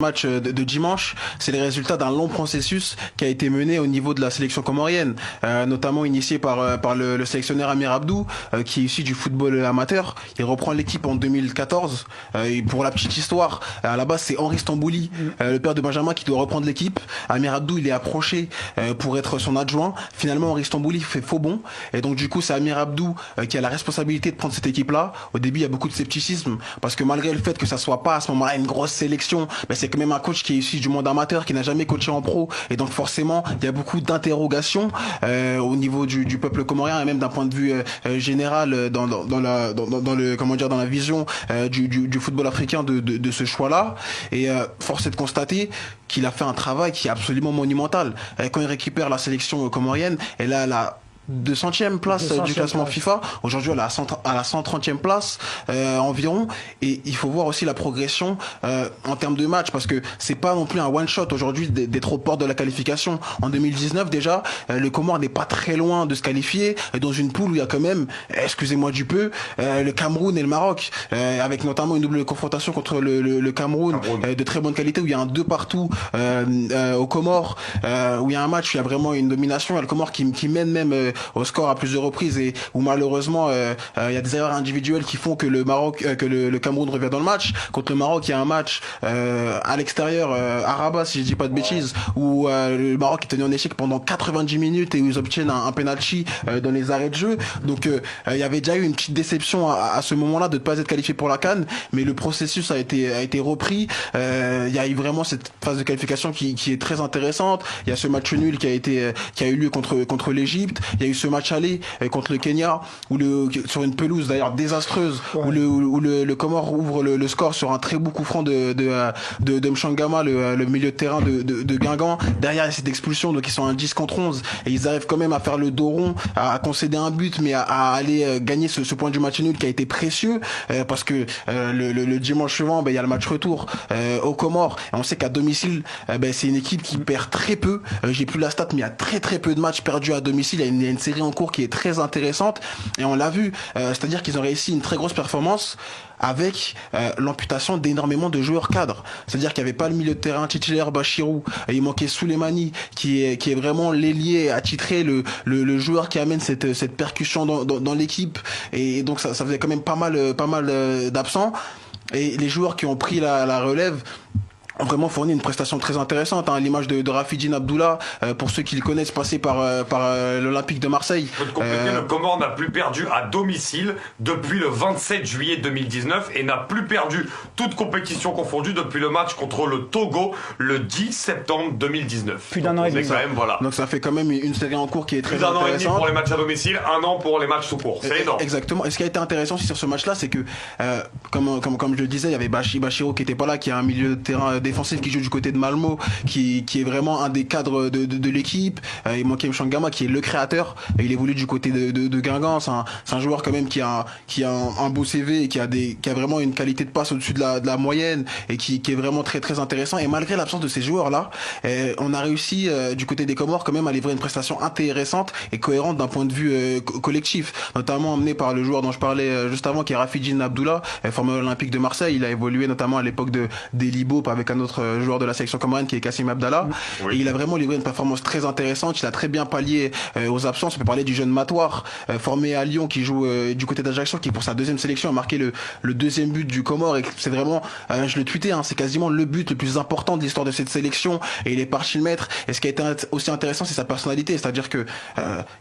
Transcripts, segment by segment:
Match de dimanche, c'est les résultats d'un long processus qui a été mené au niveau de la sélection comorienne, notamment initié par le sélectionneur Amir Abdou, qui est issu du football amateur. Il reprend l'équipe en 2014. Et pour la petite histoire, à la base c'est Henri Stambouli, le père de Benjamin, qui doit reprendre l'équipe. Amir Abdou, il est approché pour être son adjoint. Finalement, Henri Stambouli fait faux bond, et donc du coup c'est Amir Abdou qui a la responsabilité de prendre cette équipe-là. Au début, il y a beaucoup de scepticisme parce que malgré le fait que ça soit pas à ce moment-là une grosse sélection, mais c'est quand même un coach qui est issu du monde amateur, qui n'a jamais coaché en pro, et donc forcément il y a beaucoup d'interrogations au niveau du peuple comorien, et même d'un point de vue général dans le comment dire, dans la vision du football africain de ce choix-là. Et force est de constater qu'il a fait un travail qui est absolument monumental. Quand il récupère la sélection comorienne, elle a la 200e place du classement FIFA. Aujourd'hui, elle est à la 130e place environ. Et il faut voir aussi la progression en termes de match, parce que c'est pas non plus un one shot aujourd'hui d'être aux portes de la qualification. En 2019 déjà, le Comore n'est pas très loin de se qualifier dans une poule où il y a quand même, excusez-moi du peu, le Cameroun et le Maroc, avec notamment une double confrontation contre le Cameroun, de très bonne qualité, où il y a un 2 partout au Comores, où il y a un match où il y a vraiment une domination. Il y a le Comore qui mène même au score à plusieurs reprises, et où malheureusement il y a des erreurs individuelles qui font que le Cameroun revient dans le match. Contre le Maroc, il y a un match à l'extérieur, à Rabat si je dis pas de bêtises, où le Maroc est tenu en échec pendant 90 minutes et où ils obtiennent un penalty dans les arrêts de jeu. Donc il y avait déjà eu une petite déception à ce moment-là de ne pas être qualifié pour la CAN, mais le processus a été repris. Il y a eu vraiment cette phase de qualification qui est très intéressante. Il y a ce match nul qui a eu lieu contre l'Égypte. Il y a eu ce match aller contre le Kenya, sur une pelouse d'ailleurs désastreuse, où le Comore ouvre le score sur un très beau coup franc de Mchangama, le milieu de terrain de Guingamp. Derrière, il y a cette expulsion, donc ils sont à un 10 contre 11, et ils arrivent quand même à faire le dos rond, à concéder un but, mais à aller gagner ce point du match nul qui a été précieux, parce que le dimanche suivant, il y a le match retour au Comores, et on sait qu'à domicile, c'est une équipe qui perd très peu. J'ai plus la stat, mais il y a très très peu de matchs perdus à domicile. Il y a une série en cours qui est très intéressante, et on l'a vu, c'est-à-dire qu'ils ont réussi une très grosse performance avec l'amputation d'énormément de joueurs cadres. C'est-à-dire qu'il n'y avait pas le milieu de terrain titulaire Bachirou, il manquait Souleymani qui est vraiment l'ailier attitré, le joueur qui amène cette percussion dans l'équipe, et donc ça faisait quand même pas mal d'absents, et les joueurs qui ont pris la relève ont vraiment fourni une prestation très intéressante, à l'image de Rafidine Abdullah, pour ceux qui le connaissent, passé par l'Olympique de Marseille. Pour te compléter, le Comore n'a plus perdu à domicile depuis le 27 juillet 2019 et n'a plus perdu toute compétition confondue depuis le match contre le Togo le 10 septembre 2019. Plus d'un an et demi. Voilà. Donc ça fait quand même une série en cours qui est très intéressante. Plus d'un an et demi pour les matchs à domicile, un an pour les matchs tout court. C'est énorme. Exactement. Et ce qui a été intéressant aussi sur ce match-là, c'est que, comme je le disais, il y avait Bachirou qui était pas là, qui a un milieu de terrain défensif qui joue du côté de Malmo, qui est vraiment un des cadres de l'équipe. Il manquait Mchangama qui est le créateur, et il évolue du côté de Guingamp. C'est un joueur quand même qui a un beau CV, et qui a vraiment une qualité de passe au-dessus de la moyenne, et qui est vraiment très très intéressant. Et malgré l'absence de ces joueurs-là, on a réussi du côté des Comores quand même à livrer une prestation intéressante et cohérente d'un point de vue collectif, notamment emmené par le joueur dont je parlais juste avant, qui est Rafidine Abdullah, formé à l'Olympique de Marseille. Il a évolué notamment à l'époque d'Elibo avec un autre joueur de la sélection comorienne qui est Kassim Abdallah. Oui. Et il a vraiment livré une performance très intéressante. Il a très bien pallié aux absences. On peut parler du jeune Matoire, formé à Lyon, qui joue du côté d'Ajaccio, qui pour sa deuxième sélection a marqué le deuxième but du Comore, et c'est vraiment, je le tweetais, c'est quasiment le but le plus important de l'histoire de cette sélection, et il est parti le mettre. Et ce qui a été aussi intéressant, c'est sa personnalité, c'est-à-dire que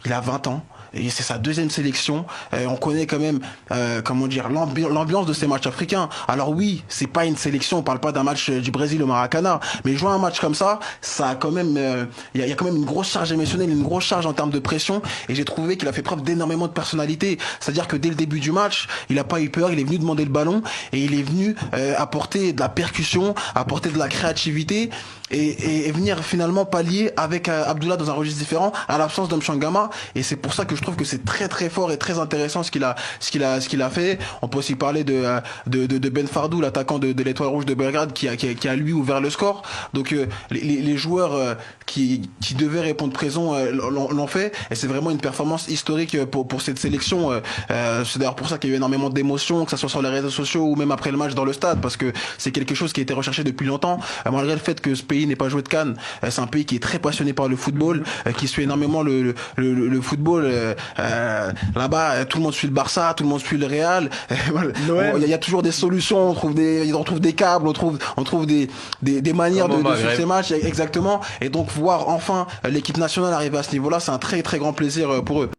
il a 20 ans et c'est sa deuxième sélection. On connaît quand même l'ambiance de ces matchs africains. Alors oui, c'est pas une sélection, on parle pas d'un match du Brésil au Maracana, mais jouer un match comme ça a quand même il y a quand même une grosse charge émotionnelle, une grosse charge en termes de pression, et j'ai trouvé qu'il a fait preuve d'énormément de personnalité. C'est-à-dire que dès le début du match, il a pas eu peur, il est venu demander le ballon, et il est venu apporter de la percussion, apporter de la créativité, et venir finalement pallier avec Abdullah dans un registre différent à l'absence d'Mchangama. Et c'est pour ça que je trouve que c'est très très fort et très intéressant ce qu'il a fait. On peut aussi parler de Ben Fardou, l'attaquant de l'Étoile Rouge de Belgrade, qui a lui ouvert le score. Donc les joueurs qui devaient répondre présent l'ont fait, et c'est vraiment une performance historique pour cette sélection. C'est d'ailleurs pour ça qu'il y a eu énormément d'émotions, que ça soit sur les réseaux sociaux ou même après le match dans le stade, parce que c'est quelque chose qui a été recherché depuis longtemps. Malgré le fait que ce pays n'ait pas joué de CAN, c'est un pays qui est très passionné par le football, qui suit énormément le football. Là-bas, tout le monde suit le Barça, tout le monde suit le Real. Il y a toujours des solutions, on trouve des câbles, on trouve des manières de suivre ces matchs, exactement. Et donc voir enfin l'équipe nationale arriver à ce niveau-là, c'est un très très grand plaisir pour eux.